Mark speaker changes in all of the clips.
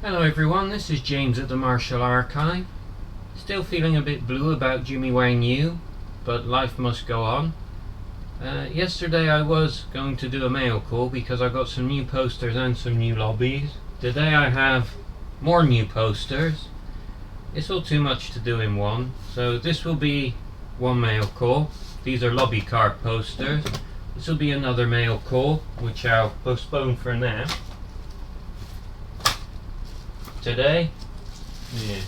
Speaker 1: Hello everyone, this is James at the Martial Archive. Still feeling a bit blue about Jimmy Wang Yu, but life must go on. Yesterday I was going to do a mail call because I got some new posters and some new lobbies. Today I have more new posters. It's all too much to do in one, so this will be one mail call. These are lobby card posters. This will be another mail call, which I'll postpone for now. Today, it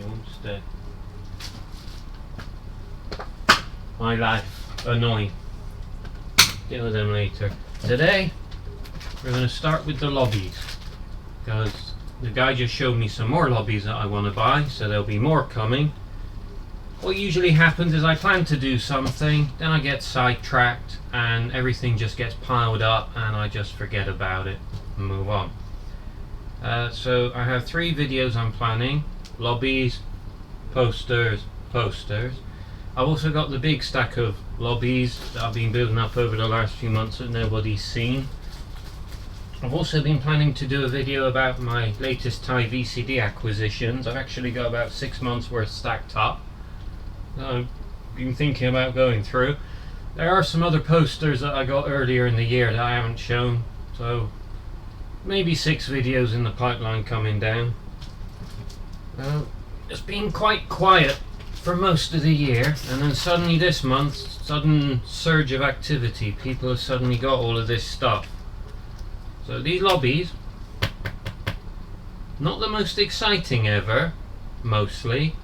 Speaker 1: won't stay. My life, annoying. Deal with them later. Today, we're going to start with the lobbies, because the guy just showed me some more lobbies that I want to buy, so there'll be more coming. What usually happens is I plan to do something, then I get sidetracked, and everything just gets piled up, and I just forget about it and move on. So I have 3 videos I'm planning: lobbies, posters. I've also got the big stack of lobbies that I've been building up over the last few months that nobody's seen. I've also been planning to do a video about my latest Thai VCD acquisitions. I've actually got about 6 months worth stacked up. I've been thinking about going through. There are some other posters that I got earlier in the year that I haven't shown, so maybe 6 videos in the pipeline coming down. It's been quite quiet for most of the year, and then suddenly this month, sudden surge of activity. People have suddenly got all of this stuff. So these lobbies, not the most exciting ever, mostly,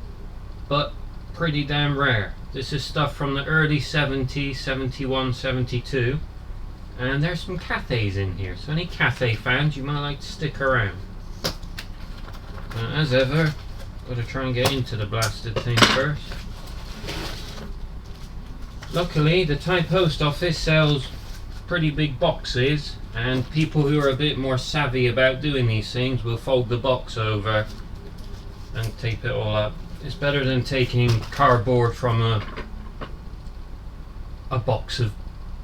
Speaker 1: but pretty damn rare. This is stuff from the early 70s, 71, 72. And there's some Cathays in here, so any Cathay fans, you might like to stick around. As ever, got to try and get into the blasted thing first. Luckily, the Thai post office sells pretty big boxes, and people who are a bit more savvy about doing these things will fold the box over and tape it all up. It's better than taking cardboard from a box of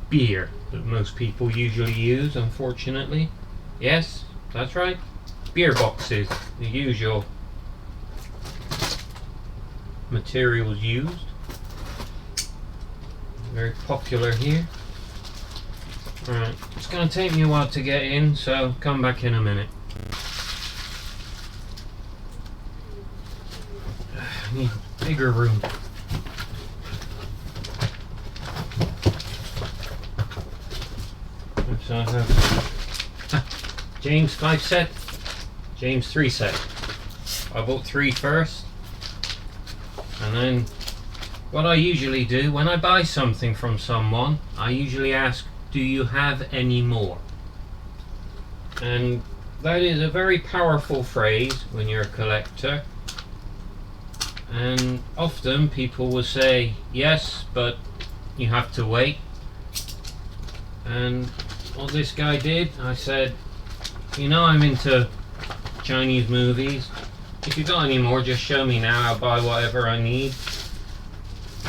Speaker 1: beer that most people usually use, unfortunately. Yes, that's right, beer boxes, the usual materials used. Very popular here. Alright, it's going to take me a while to get in, so come back in a minute. I need a bigger room. So I have James 5 set, James 3 set. I bought 3 first, and then what I usually do when I buy something from someone, I usually ask, do you have any more? And that is a very powerful phrase when you're a collector, and often people will say yes, but you have to wait. And what this guy did, I said, you know, I'm into Chinese movies. If you got any more, just show me now. I'll buy whatever I need.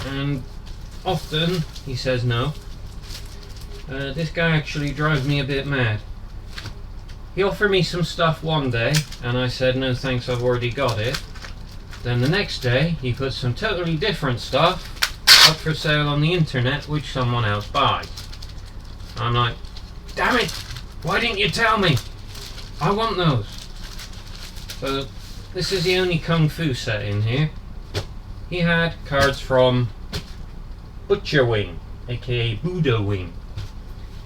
Speaker 1: And often he says no. This guy actually drives me a bit mad. He offered me some stuff one day, and I said no thanks, I've already got it. Then the next day he put some totally different stuff up for sale on the internet, which someone else buys. I'm like, damn it, why didn't you tell me? I want those. So this is the only Kung Fu set in here. He had cards from Butcherwing, aka Wing.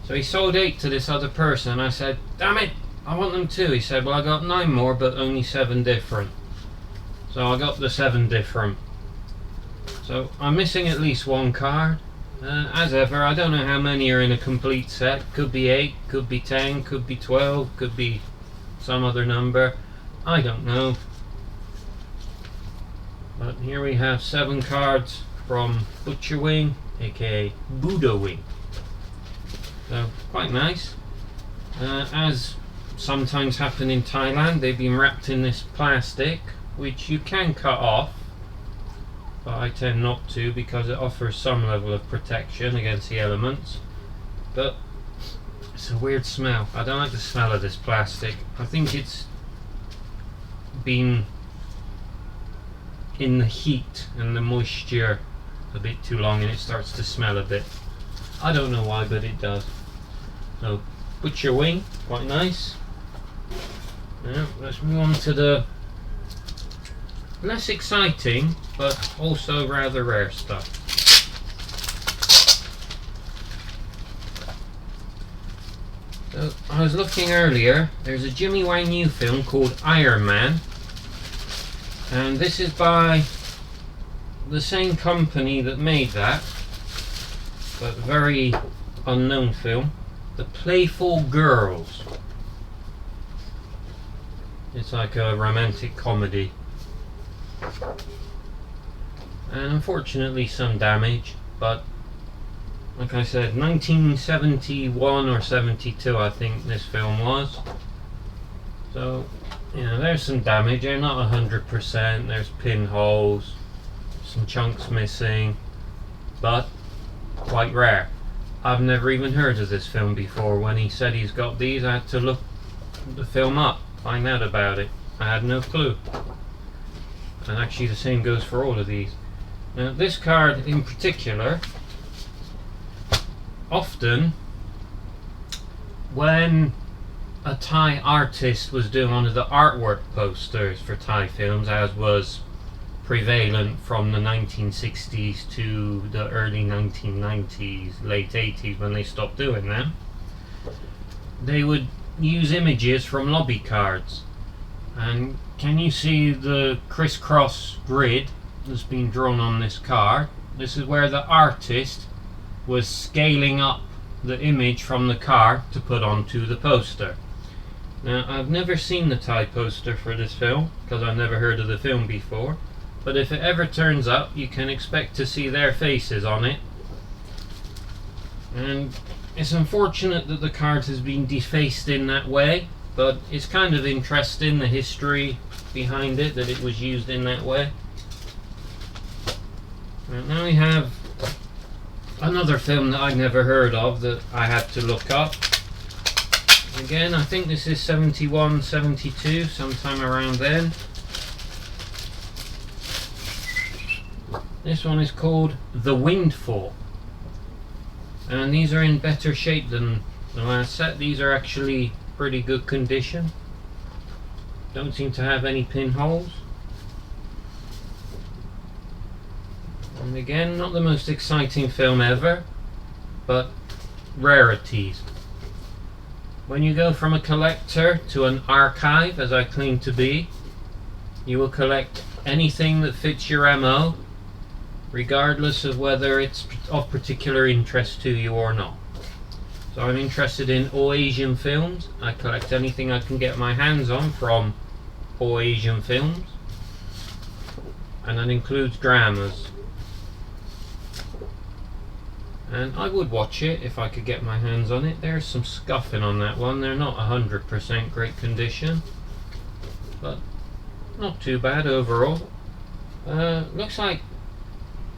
Speaker 1: So he sold 8 to this other person. I said, damn it, I want them too. He said, well, I got 9 more, but only 7 different. So I got the 7 different. So I'm missing at least 1 card. As ever, I don't know how many are in a complete set. Could be 8, could be 10, could be 12, could be some other number. I don't know. But here we have 7 cards from Butcherwing, aka Wing. So quite nice. As sometimes happen in Thailand, they've been wrapped in this plastic, which you can cut off, but I tend not to because it offers some level of protection against the elements. But it's a weird smell. I don't like the smell of this plastic. I think it's been in the heat and the moisture a bit too long, and it starts to smell a bit. I don't know why, but it does. So Butcherwing, quite nice. Now let's move on to the less exciting but also rather rare stuff. So I was looking earlier, there's a Jimmy Wang Yu film called Iron Man, and this is by the same company that made that, but very unknown film, The Playful Girls. It's like a romantic comedy, and unfortunately some damage, but like I said, 1971 or 72 I think this film was. So, you know, there's some damage. They're not 100%, there's pinholes, some chunks missing, but quite rare. I've never even heard of this film before. When he said he's got these, I had to look the film up, find out about it. I had no clue. And actually the same goes for all of these. Now this card in particular, often when a Thai artist was doing one of the artwork posters for Thai films, as was prevalent from the 1960s to the early 1990s, late 80s, when they stopped doing them, they would use images from lobby cards. And can you see the crisscross grid that's been drawn on this card? This is where the artist was scaling up the image from the card to put onto the poster. Now, I've never seen the Thai poster for this film because I've never heard of the film before, but if it ever turns up, you can expect to see their faces on it. And it's unfortunate that the card has been defaced in that way, but it's kind of interesting, the history behind it, that it was used in that way. And now we have another film that I'd never heard of that I had to look up. Again, I think this is 71, 72, sometime around then. This one is called The Windfall. And these are in better shape than the last set. These are actually pretty good condition. Don't seem to have any pinholes. And again, not the most exciting film ever, but rarities. When you go from a collector to an archive, as I claim to be, you will collect anything that fits your MO, regardless of whether it's of particular interest to you or not. So I'm interested in all Asian films. I collect anything I can get my hands on from all Asian films, and that includes dramas. And I would watch it if I could get my hands on it. There's some scuffing on that one. They're not 100% great condition, but not too bad overall. Looks like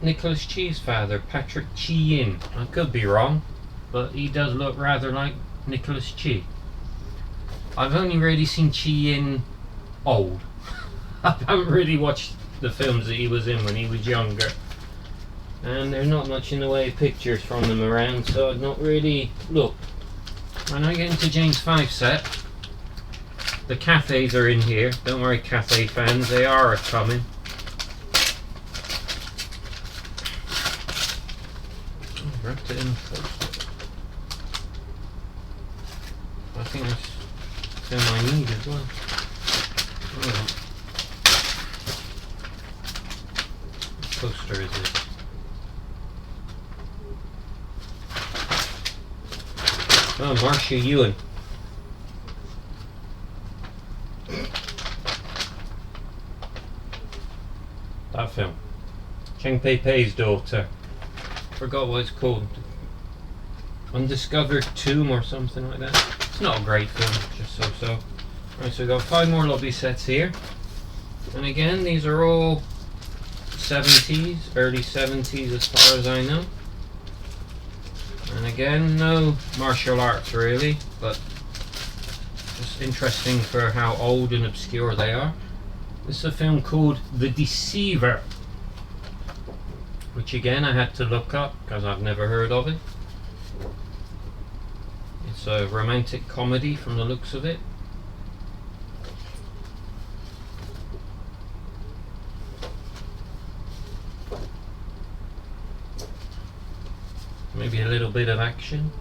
Speaker 1: Nicholas Chi's father, Patrick Chi-yin. I could be wrong, but he does look rather like Nicholas Chi. I've only really seen Chi-yin old. I haven't really watched the films that he was in when he was younger. And there's not much in the way of pictures from them around, so I've not really looked. When I get into James 5 set, the Cathays are in here. Don't worry, Cathay fans, they are coming. Wrapped it in. I think that's film I need as well. Oh. What poster is it? Oh, Marcia Ewan. That film. Cheng Pei Pei's daughter. Forgot what it's called. Undiscovered Tomb or something like that. It's not a great film, just so-so. Right, so we've got 5 more lobby sets here. And again, these are all 70s, early 70s as far as I know. And again, no martial arts really, but just interesting for how old and obscure they are. This is a film called The Deceiver, which again I had to look up because I've never heard of it. It's a romantic comedy from the looks of it. Maybe a little bit of action.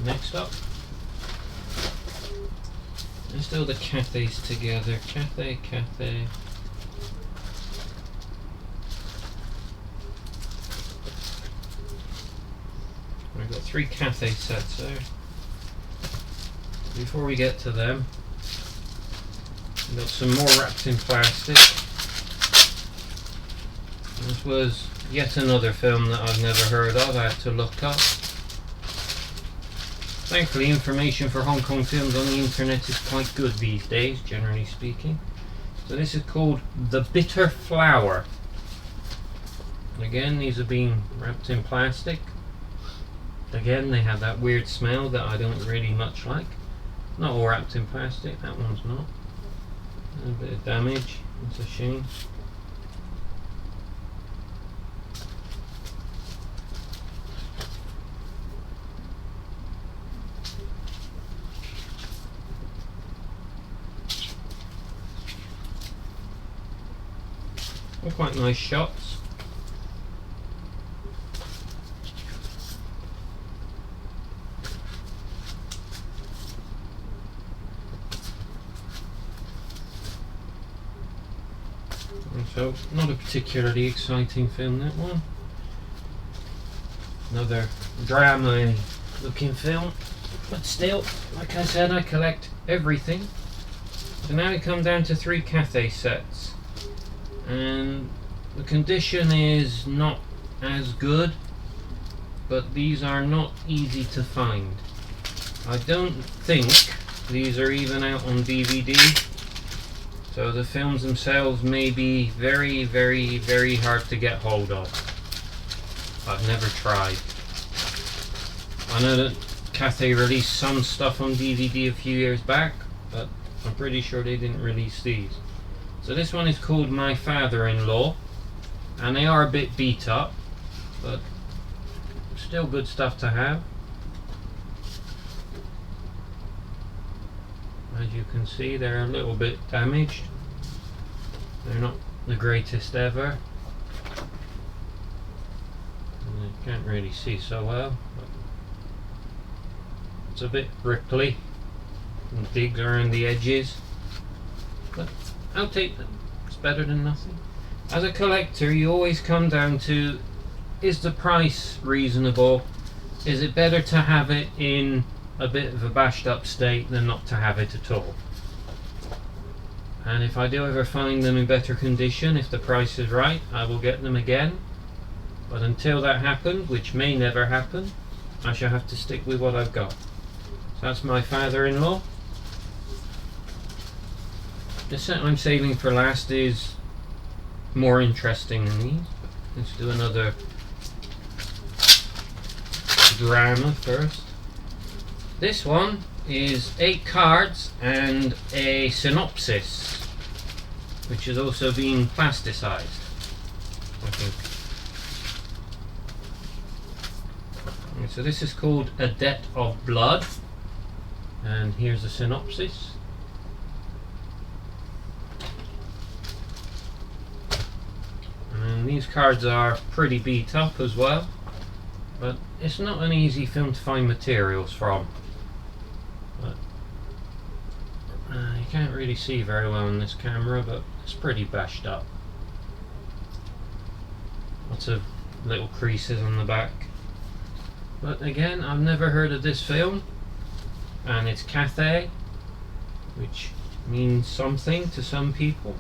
Speaker 1: Next up, let's do the Cathays together. Cathay. We've got 3 Cathay sets there. Before we get to them, we've got some more wrapped in plastic. This was yet another film that I've never heard of. I had to look up. Thankfully, information for Hong Kong films on the internet is quite good these days, generally speaking. So this is called The Bitter Flower. And again, these are being wrapped in plastic. Again, they have that weird smell that I don't really much like. Not all wrapped in plastic, that one's not. A bit of damage, it's a shame. They're quite nice shots. And so, not a particularly exciting film, that one. Another drama looking film. But still, like I said, I collect everything. So now we come down to 3 Cathay sets. And the condition is not as good, but these are not easy to find. I don't think these are even out on DVD, so the films themselves may be very, very, very hard to get hold of. I've never tried. I know that Cathay released some stuff on DVD a few years back, but I'm pretty sure they didn't release these. So this one is called My Father-in-Law, and they are a bit beat up, but still good stuff to have. As you can see, they're a little bit damaged. They're not the greatest ever. And you can't really see so well, but it's a bit ripply and digs around the edges. But I'll take them. It's better than nothing. As a collector, you always come down to, is the price reasonable? Is it better to have it in a bit of a bashed up state than not to have it at all? And if I do ever find them in better condition, if the price is right, I will get them again. But until that happens, which may never happen, I shall have to stick with what I've got. So that's My Father-in-Law. The set I'm saving for last is more interesting than these. Let's do another drama first. This one is 8 cards and a synopsis, which is also being plasticized, I think. Okay, so this is called A Debt of Blood, and here's the synopsis. And these cards are pretty beat up as well, but it's not an easy film to find materials from. But you can't really see very well on this camera, but it's pretty bashed up. Lots of little creases on the back. But again, I've never heard of this film, and it's Cathay, which means something to some people.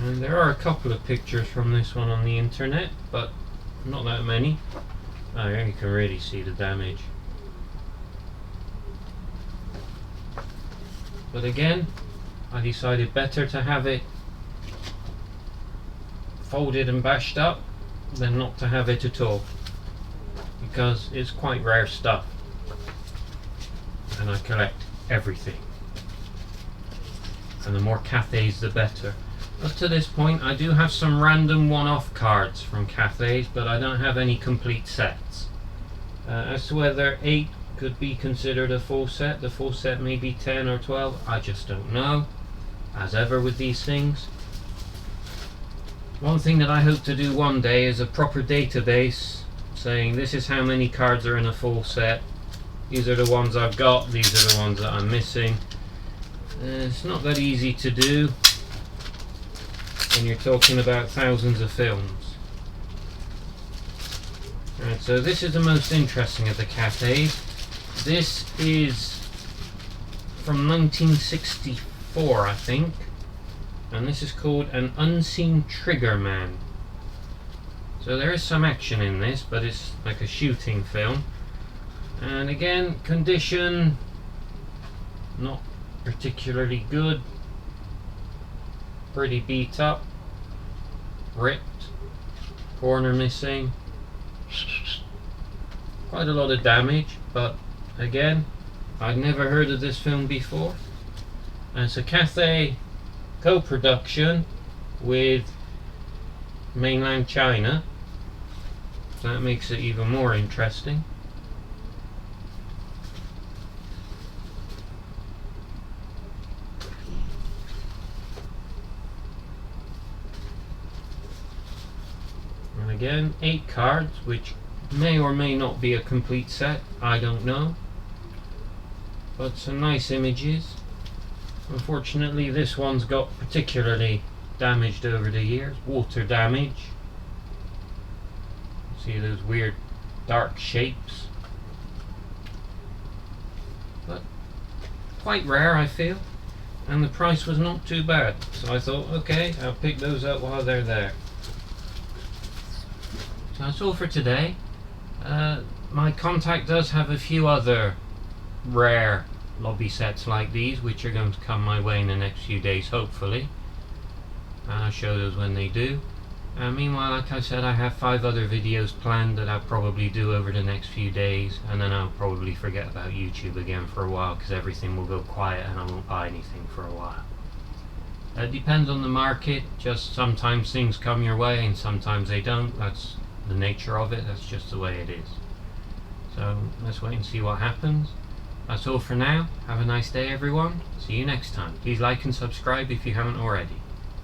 Speaker 1: And there are a couple of pictures from this one on the internet, but not that many. Oh, here you can really see the damage. But again, I decided better to have it folded and bashed up than not to have it at all, because it's quite rare stuff and I collect everything, and the more Cathays the better. Up to this point I do have some random one-off cards from Cathays, but I don't have any complete sets. As to whether 8 could be considered a full set, the full set may be 10 or 12, I just don't know, as ever with these things. One thing that I hope to do one day is a proper database saying this is how many cards are in a full set, these are the ones I've got, these are the ones that I'm missing. It's not that easy to do when you're talking about thousands of films. Right, so this is the most interesting of the Cathays. This is from 1964, I think, and this is called An Unseen Trigger Man. So there is some action in this, but it's like a shooting film. And again, condition not particularly good, pretty beat up, ripped, corner missing, quite a lot of damage, but again, I'd never heard of this film before, and it's a Cathay co-production with mainland China, so that makes it even more interesting. And again, 8 cards, which may or may not be a complete set, I don't know, but some nice images. Unfortunately this one's got particularly damaged over the years, water damage. See those weird dark shapes, but quite rare I feel, and the price was not too bad, so I thought okay, I'll pick those up while they're there. So that's all for today. My contact does have a few other rare lobby sets like these, which are going to come my way in the next few days, hopefully, and I'll show those when they do. Meanwhile, like I said, I have 5 other videos planned that I'll probably do over the next few days, and then I'll probably forget about YouTube again for a while, because everything will go quiet and I won't buy anything for a while. It depends on the market, just sometimes things come your way and sometimes they don't. That's the nature of it, that's just the way it is. So let's wait and see what happens. That's all for now. Have a nice day everyone. See you next time. Please like and subscribe if you haven't already.